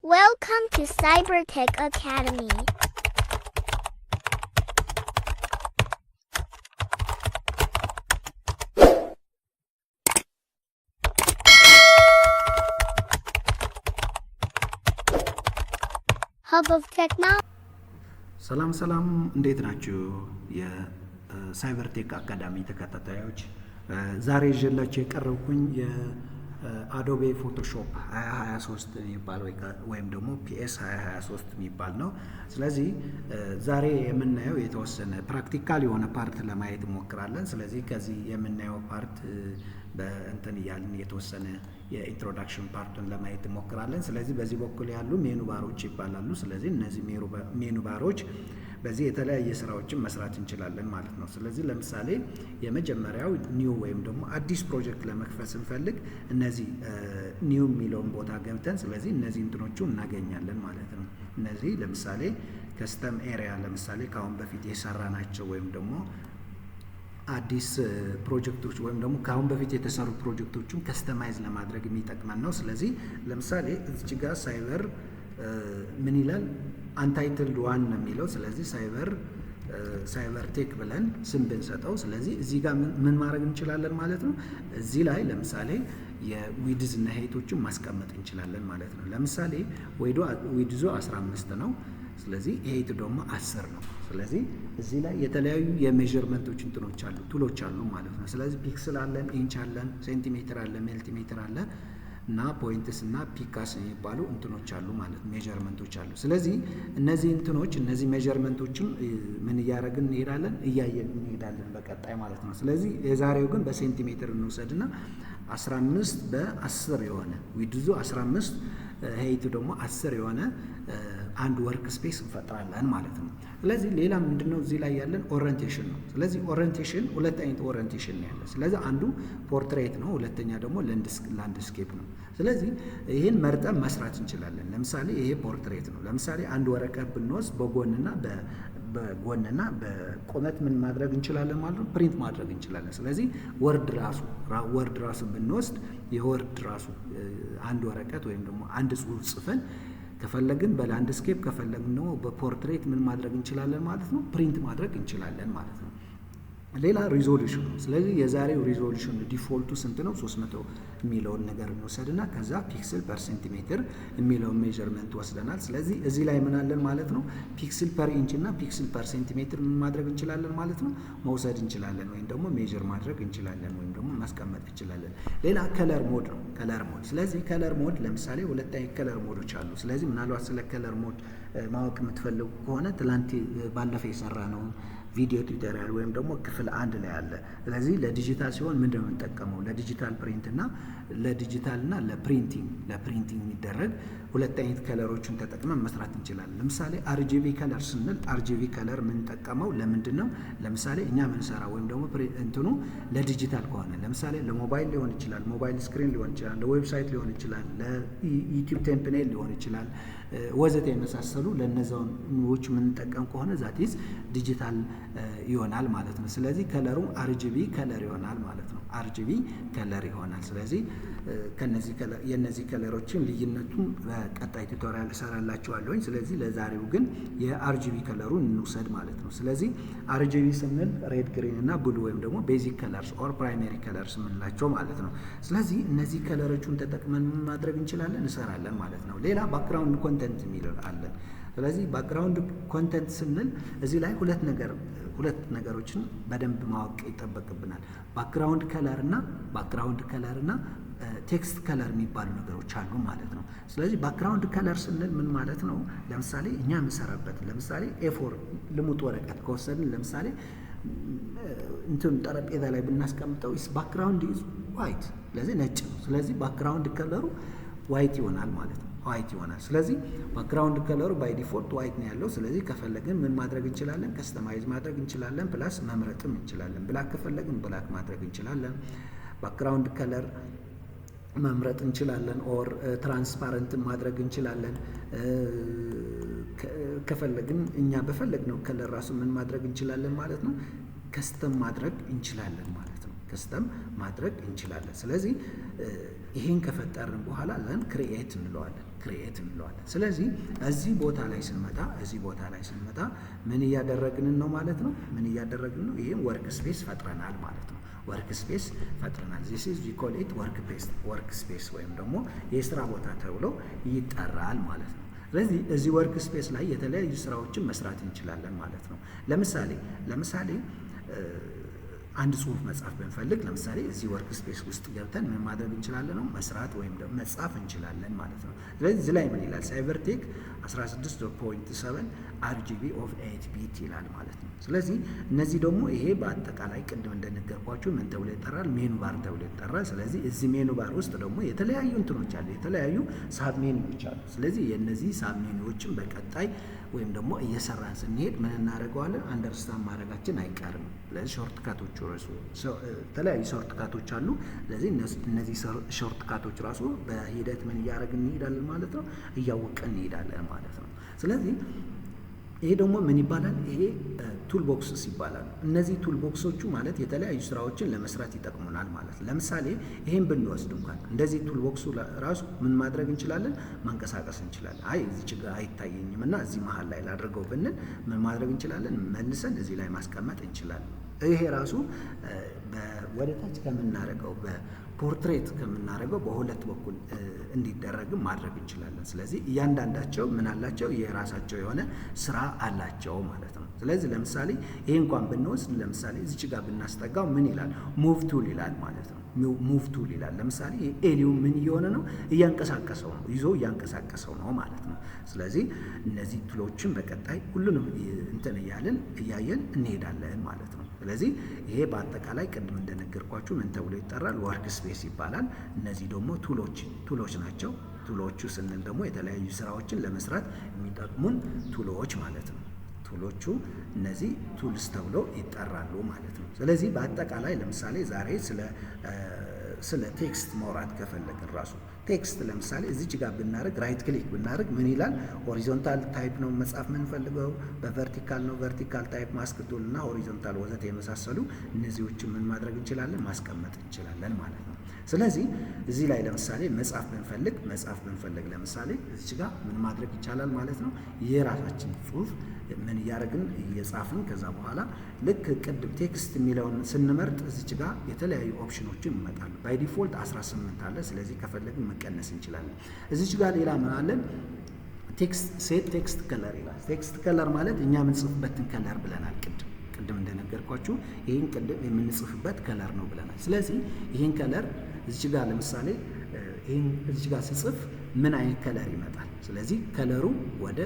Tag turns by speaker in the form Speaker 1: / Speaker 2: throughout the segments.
Speaker 1: Welcome to Cybertech Academy. Hub of Technology.
Speaker 2: ሰላም እንዴት ናችሁ? የሳይበርቴክ አካዳሚ ተከታታዮች ዛሬ ይዤላችሁ የቀረብኩኝ የአዶቤ ፎቶሾፕ 2023 የሚባል ወይም ደግሞ PS 2023 የሚባል ነው። ስለዚህ ዛሬ የምናየው የተወሰነ ፕራክቲካል የሆነ ፓርት ለማየት እንሞክራለን። ስለዚህ ከዚህ የምናየው ፓርት በእንትን እያልን የተወሰነ የኢንትሮዳክሽን ፓርቱን ለማየት እንሞክራለን። ስለዚህ በዚህ በኩል ያሉ ሜኑ ባሮች ይባላሉ። ስለዚህ እነዚህ ሜኑ ባሮች በዚህ የተለያየ ስራዎችን መስራት እንችላለን ማለት ነው። ስለዚህ ለምሳሌ የመጀመሪያው ኒው ወይም ደግሞ አዲስ ፕሮጀክት ለመክፈት ስንፈልግ እነዚህ ኒው የሚለውን ቦታ ገብተን ስለዚህ እነዚህ እንትኖቹ እናገኛለን ማለት ነው። እነዚህ ለምሳሌ ከስተም ኤሪያ ለምሳሌ ከአሁን በፊት የሰራናቸው ወይም ደግሞ አዲስ ፕሮጀክቶች ወይም ደግሞ ከአሁን በፊት የተሰሩ ፕሮጀክቶችን ከስተማይዝ ለማድረግ የሚጠቅመን ነው። ስለዚህ ለምሳሌ እዚህ ጋር ሳይበር ምን ይላል አንታይትልድ ዋን ነው የሚለው። ስለዚህ ሳይበር ቴክ ብለን ስም ብንሰጠው ስለዚህ እዚህ ጋር ምን ማድረግ እንችላለን ማለት ነው። እዚህ ላይ ለምሳሌ የዊድዝ እና ሄይቶችን ማስቀመጥ እንችላለን ማለት ነው። ለምሳሌ ዊድዞ 15 ነው። ስለዚህ ሄይት ደግሞ 10 ነው። ስለዚህ እዚህ ላይ የተለያዩ የሜዠርመንቶች እንትኖች አሉ ቱሎች አሉ ማለት ነው። ስለዚህ ፒክስል አለን፣ ኢንች አለን፣ ሴንቲሜትር አለ፣ ሜልቲሜትር አለ እና ፖይንትስ እና ፒካስ የሚባሉ እንትኖች አሉ ማለት ነው፣ ሜዠርመንቶች አሉ። ስለዚህ እነዚህ እንትኖች እነዚህ ሜዠርመንቶችን ምን እያደረግን እንሄዳለን እያየን እንሄዳለን በቀጣይ ማለት ነው። ስለዚህ የዛሬው ግን በሴንቲሜትር እንውሰድና 15 በ10 የሆነ ዊድዙ 15 ሄይቱ ደግሞ 10 የሆነ አንድ ወርክ ስፔስ እንፈጥራለን ማለት ነው። ስለዚህ ሌላ ምንድነው እዚህ ላይ ያለን ኦሪየንቴሽን ነው። ስለዚህ ኦሪየንቴሽን ሁለት አይነት ኦሪየንቴሽን ነው ያለ። ስለዚህ አንዱ ፖርትሬት ነው፣ ሁለተኛ ደግሞ ላንድስኬፕ ነው። ስለዚህ ይህን መርጠን መስራት እንችላለን። ለምሳሌ ይሄ ፖርትሬት ነው። ለምሳሌ አንድ ወረቀት ብንወስድ በጎንና በቁመት ምን ማድረግ እንችላለን ማለት ነው፣ ፕሪንት ማድረግ እንችላለን። ስለዚህ ወርድ ራሱ ብንወስድ የወርድ ራሱ አንድ ወረቀት ወይም ደግሞ አንድ ጽሑፍ ጽፈን ከፈለግን በላንድስኬፕ ከፈለግን ደግሞ በፖርትሬት ምን ማድረግ እንችላለን ማለት ነው፣ ፕሪንት ማድረግ እንችላለን ማለት ነው። ሌላ ሪዞሉሽን ነው። ስለዚህ የዛሬው ሪዞሉሽን ዲፎልቱ ስንት ነው? 300 የሚለውን ነገር እንወሰድና ከዛ ፒክስል ፐር ሴንቲሜትር የሚለውን ሜዠርመንት ወስደናል። ስለዚህ እዚህ ላይ ምን አለን ማለት ነው፣ ፒክስል ፐር ኢንች እና ፒክስል ፐር ሴንቲሜትር ምን ማድረግ እንችላለን ማለት ነው፣ መውሰድ እንችላለን ወይም ደግሞ ሜዠር ማድረግ እንችላለን ወይም ደግሞ ማስቀመጥ እንችላለን። ሌላ ከለር ሞድ ነው። ከለር ሞድ ስለዚህ ከለር ሞድ ለምሳሌ ሁለት አይነት ከለር ሞዶች አሉ። ስለዚህ ምናልባት ስለ ከለር ሞድ ማወቅ የምትፈልጉ ከሆነ ትላንት ባለፈ የሰራ ነው ቪዲዮ ቱቶሪያል ወይም ደግሞ ክፍል 1 ላይ አለ። ስለዚህ ለዲጂታል ሲሆን ምንድነው የምንጠቀመው? ለዲጂታል ፕሪንት እና ለፕሪንቲንግ የሚደረግ ሁለት አይነት ከለሮችን ተጠቅመን መስራት እንችላለን። ለምሳሌ አርጂቢ ከለር ስንል አርጂቢ ከለር የምንጠቀመው ለምንድን ነው? ለምሳሌ እኛ ምንሰራ ወይም ደግሞ እንትኑ ለዲጂታል ከሆነ ለምሳሌ ለሞባይል ሊሆን ይችላል፣ ሞባይል ስክሪን ሊሆን ይችላል፣ ለዌብሳይት ሊሆን ይችላል፣ ለዩቲዩብ ቴምፕኔል ሊሆን ይችላል ወዘተ የመሳሰሉ ለነዛዎች የምንጠቀም ከሆነ ዛቲስ ዲጂታል ይሆናል ማለት ነው። ስለዚህ ከለሩ አርጂቢ ከለር ይሆናል ማለት ነው። አርጂቢ ከለር ይሆናል። ስለዚህ የነዚህ ከለሮችን ልዩነቱን በቀጣይ ቱቶሪያል እሰራላችኋለሁኝ። ስለዚህ ለዛሬው ግን የአርጂቢ ከለሩን እንውሰድ ማለት ነው። ስለዚህ አርጂቢ ስንል ሬድ፣ ግሪን እና ብሉ ወይም ደግሞ ቤዚክ ከለርስ ኦር ፕራይመሪ ከለርስ የምንላቸው ማለት ነው። ስለዚህ እነዚህ ከለሮችን ተጠቅመን ምን ማድረግ እንችላለን እንሰራለን ማለት ነው። ሌላ ባክግራውንድ ኮንተንት የሚለው አለን። ስለዚህ ባክግራውንድ ኮንተንት ስንል እዚህ ላይ ሁለት ነገሮችን በደንብ ማወቅ ይጠበቅብናል። ባክግራውንድ ከለር እና ቴክስት ከለር የሚባሉ ነገሮች አሉ ማለት ነው። ስለዚህ ባክግራውንድ ከለር ስንል ምን ማለት ነው? ለምሳሌ እኛ የምንሰራበት ለምሳሌ ኤፎር ልሙጥ ወረቀት ከወሰድን ለምሳሌ እንትን ጠረጴዛ ላይ ብናስቀምጠው ባክግራውንድ ኢዝ ዋይት፣ ስለዚህ ነጭ ነው። ስለዚህ ባክግራውንድ ከለሩ ዋይት ይሆናል ማለት ነው። ዋይት ይሆናል። ስለዚህ ባክግራውንድ ከለሩ ባይ ዲፎልት ዋይት ነው ያለው። ስለዚህ ከፈለግን ምን ማድረግ እንችላለን? ከስተማይዝ ማድረግ እንችላለን። ፕላስ መምረጥም እንችላለን። ብላክ ከፈለግን ብላክ ማድረግ እንችላለን። ባክግራውንድ ከለር መምረጥ እንችላለን። ኦር ትራንስፓረንት ማድረግ እንችላለን። ከፈለግን እኛ በፈለግነው ከለር ራሱ ምን ማድረግ እንችላለን ማለት ነው፣ ከስተም ማድረግ እንችላለን ማለት ነው። ከስተም ማድረግ እንችላለን። ስለዚህ ይሄን ከፈጠርን በኋላ ዘን ክሪኤት እንለዋለን። ስለዚህ እዚህ ቦታ ላይ ስንመጣ ምን እያደረግን ነው ማለት ነው? ይሄን ወርክ ስፔስ ፈጥረናል ማለት ነው። this is we call it work space ወይም ደግሞ የስራ ቦታ ተብሎ ይጠራል ማለት ነው። ስለዚህ እዚህ ወርክ ስፔስ ላይ የተለያዩ ስራዎችን መስራት እንችላለን ማለት ነው። ለምሳሌ አንድ ጽሁፍ መጻፍ ብንፈልግ ለምሳሌ እዚህ ወርክ ስፔስ ውስጥ ገብተን ምን ማድረግ እንችላለን ነው መስራት ወይም ደግሞ መጻፍ እንችላለን ማለት ነው። ስለዚህ እዚህ ላይ ምን ይላል? ሳይበርቴክ 16.7 RGB of 8 ቢት ይላል ማለት ነው። ስለዚህ እነዚህ ደግሞ ይሄ በአጠቃላይ ቅድም እንደነገርኳችሁ ምን ተብሎ ይጠራል? ሜኑ ባር ተብሎ ይጠራል። ስለዚህ እዚህ ሜኑ ባር ውስጥ ደግሞ የተለያዩ እንትኖች አሉ፣ የተለያዩ ሳብ ሜኑዎች አሉ። ስለዚህ የእነዚህ ሳብ ሜኑዎችን በቀጣይ ወይም ደግሞ እየሰራን ስንሄድ ምን እናደርገዋለን? አንደርስታንድ ማድረጋችን አይቀርም። ስለዚህ ሾርት ካቶቹ ራሱ የተለያዩ ሾርት ካቶች አሉ። ስለዚህ እነዚህ ሾርት ካቶች ራሱ በሂደት ምን እያደረግን እንሄዳለን ማለት ነው፣ እያወቀን እንሄዳለን ማለት ነው። ስለዚህ ይሄ ደግሞ ምን ይባላል? ይሄ ቱል ቦክስስ ይባላሉ። እነዚህ ቱል ቦክሶቹ ማለት የተለያዩ ስራዎችን ለመስራት ይጠቅሙናል ማለት ነው። ለምሳሌ ይሄን ብንወስድ እንኳን እንደዚህ ቱል ቦክሱ ራሱ ምን ማድረግ እንችላለን? ማንቀሳቀስ እንችላለን። እዚህ ጋር አይታየኝም እና እዚህ መሀል ላይ ላድርገው ብንል ምን ማድረግ እንችላለን? መልሰን እዚህ ላይ ማስቀመጥ እንችላለን። ይሄ ራሱ ወደ ታች ከምናደርገው ፖርትሬት ከምናደርገው በሁለት በኩል እንዲደረግም ማድረግ እንችላለን። ስለዚህ እያንዳንዳቸው ምን አላቸው? የራሳቸው የሆነ ስራ አላቸው ማለት ነው። ስለዚህ ለምሳሌ ይሄ እንኳን ብንወስድ ለምሳሌ እዚች ጋር ብናስጠጋው ምን ይላል? ሙቭ ቱል ይላል ማለት ነው። ሙቭ ቱል ይላል። ለምሳሌ ኤሊው ምን እየሆነ ነው? እያንቀሳቀሰው ነው፣ ይዞ እያንቀሳቀሰው ነው ማለት ነው። ስለዚህ እነዚህ ቱሎችን በቀጣይ ሁሉንም እንትን እያየን እንሄዳለን ማለት ነው። ስለዚህ ይሄ በአጠቃላይ ቅድም እንደነገርኳችሁ ምን ተብሎ ይጠራል? ወርክ ስፔስ ይባላል። እነዚህ ደግሞ ቱሎች ናቸው። ቱሎቹ ስንል ደግሞ የተለያዩ ስራዎችን ለመስራት የሚጠቅሙን ቱሎች ማለት ነው። ቱሎቹ እነዚህ ቱልስ ተብሎ ይጠራሉ ማለት ነው። ስለዚህ በአጠቃላይ ለምሳሌ ዛሬ ስለ ቴክስት ማውራት ከፈለግን ራሱ ቴክስት ለምሳሌ እዚች ጋር ብናደርግ ራይት ክሊክ ብናደርግ ምን ይላል? ሆሪዞንታል ታይፕ ነው መጻፍ የምንፈልገው፣ በቨርቲካል ነው ቨርቲካል ታይፕ፣ ማስክ ቱል እና ሆሪዞንታል ወዘተ የመሳሰሉ እነዚህዎችን ምን ማድረግ እንችላለን? ማስቀመጥ እንችላለን ማለት ነው። ስለዚህ እዚህ ላይ ለምሳሌ መጻፍ ብንፈልግ ለምሳሌ እዚች ጋር ምን ማድረግ ይቻላል ማለት ነው? የራሳችን ጽሁፍ ምን እያደረግን እየጻፍን ከዛ በኋላ ልክ ቅድም ቴክስት የሚለውን ስንመርጥ እዚች ጋር የተለያዩ ኦፕሽኖችን ይመጣሉ። ባይ ዲፎልት 18 አለ። ስለዚህ ከፈለግን መቀነስ እንችላለን። እዚች ጋር ሌላ ምን አለን? ሴት ቴክስት ከለር ይላል። ቴክስት ከለር ማለት እኛ የምንጽፍበትን ከለር ብለናል። ቅድም እንደነገርኳችሁ ይህን ቅድም የምንጽፍበት ከለር ነው ብለናል። ስለዚህ ይህን ከለር እዚች ጋር ለምሳሌ ይህን እዚች ጋር ስጽፍ ምን አይነት ከለር ይመጣል? ስለዚህ ከለሩ ወደ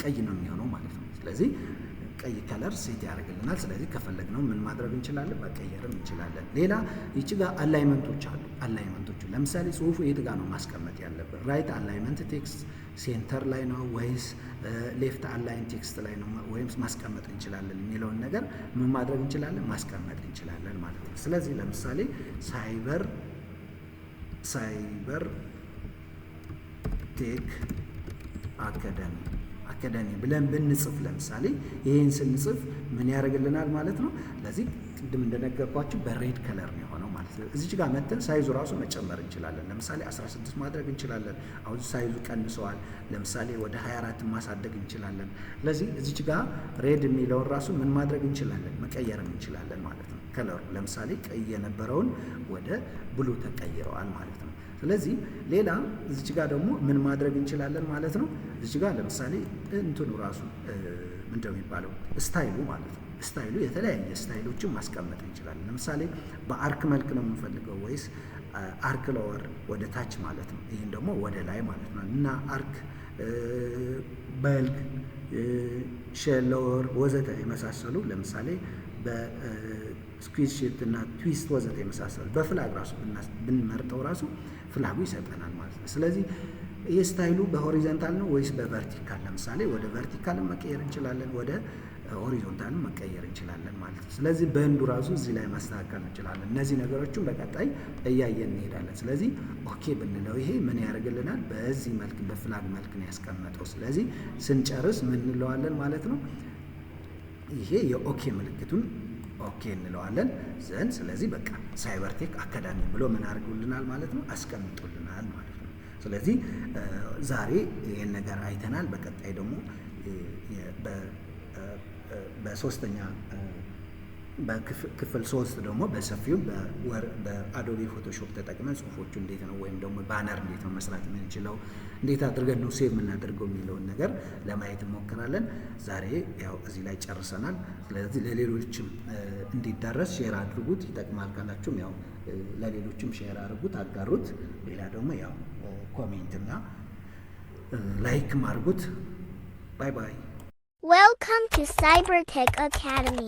Speaker 2: ቀይ ነው የሚሆነው ማለት ነው። ስለዚህ ቀይ ከለር ሴት ያደርግልናል። ስለዚህ ከፈለግነው ምን ማድረግ እንችላለን? መቀየርም እንችላለን። ሌላ ይቺ ጋር አላይመንቶች አሉ። አላይመንቶቹ ለምሳሌ ጽሁፉ የት ጋር ነው ማስቀመጥ ያለብን? ራይት አላይመንት ቴክስት ሴንተር ላይ ነው ወይስ ሌፍት አላይን ቴክስት ላይ ነው ወይም ማስቀመጥ እንችላለን የሚለውን ነገር ምን ማድረግ እንችላለን? ማስቀመጥ እንችላለን ማለት ነው። ስለዚህ ለምሳሌ ሳይበር ቴክ አካዳሚ ብለን ብንጽፍ ለምሳሌ ይሄን ስንጽፍ ምን ያደርግልናል ማለት ነው? ለዚህ ቅድም እንደነገርኳችሁ በሬድ ከለር ነው የሆነው ማለት ነው። እዚች ጋር መተን ሳይዙ ራሱ መጨመር እንችላለን። ለምሳሌ 16 ማድረግ እንችላለን። አሁን ሳይዙ ቀንሰዋል። ለምሳሌ ወደ 24 ማሳደግ እንችላለን። ስለዚህ እዚች ጋር ሬድ የሚለውን ራሱ ምን ማድረግ እንችላለን? መቀየርም እንችላለን ማለት ነው። ከለሩ ለምሳሌ ቀይ የነበረውን ወደ ብሉ ተቀይረዋል ማለት ነው። ስለዚህ ሌላ እዚች ጋር ደግሞ ምን ማድረግ እንችላለን ማለት ነው። እዚች ጋር ለምሳሌ እንትኑ ራሱ ምንድነው የሚባለው? ስታይሉ ማለት ነው። ስታይሉ የተለያየ ስታይሎችን ማስቀመጥ እንችላለን። ለምሳሌ በአርክ መልክ ነው የምንፈልገው ወይስ አርክ ሎወር ወደ ታች ማለት ነው። ይህን ደግሞ ወደ ላይ ማለት ነው እና አርክ በልክ ሼል ሎወር ወዘተ የመሳሰሉ ለምሳሌ በስኩዊዝ ሼፕ እና ትዊስት ወዘተ የመሳሰሉ በፍላግ ራሱ ብንመርጠው ራሱ ፍላጉ ይሰጠናል ማለት ነው። ስለዚህ ይህ ስታይሉ በሆሪዞንታል ነው ወይስ በቨርቲካል? ለምሳሌ ወደ ቨርቲካልን መቀየር እንችላለን፣ ወደ ሆሪዞንታልን መቀየር እንችላለን ማለት ነው። ስለዚህ በእንዱ ራሱ እዚህ ላይ ማስተካከል እንችላለን። እነዚህ ነገሮችን በቀጣይ እያየን እንሄዳለን። ስለዚህ ኦኬ ብንለው ይሄ ምን ያደርግልናል? በዚህ መልክ በፍላግ መልክ ነው ያስቀመጠው። ስለዚህ ስንጨርስ ምን እንለዋለን ማለት ነው? ይሄ የኦኬ ምልክቱን ኦኬ እንለዋለን ዘንድ። ስለዚህ በቃ ሳይበርቴክ አካዳሚ ብሎ ምን አድርጉልናል ማለት ነው፣ አስቀምጡልናል ማለት ነው። ስለዚህ ዛሬ ይህን ነገር አይተናል። በቀጣይ ደግሞ በሶስተኛ በክፍል 3 ደግሞ በሰፊው በአዶቤ ፎቶሾፕ ተጠቅመን ጽሁፎቹ እንዴት ነው ወይም ደግሞ ባነር እንዴት ነው መስራት የምንችለው፣ እንዴት አድርገን ነው ሴቭ የምናደርገው የሚለውን ነገር ለማየት እንሞክራለን። ዛሬ ያው እዚህ ላይ ጨርሰናል። ስለዚህ ለሌሎችም እንዲዳረስ ሼር አድርጉት። ይጠቅማል ካላችሁም ያው ለሌሎችም ሼር አድርጉት፣ አጋሩት። ሌላ ደግሞ ያው ኮሜንት እና ላይክም አድርጉት። ባይ ባይ።
Speaker 1: Welcome to Cybertech Academy.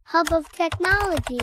Speaker 1: Hub of Technology.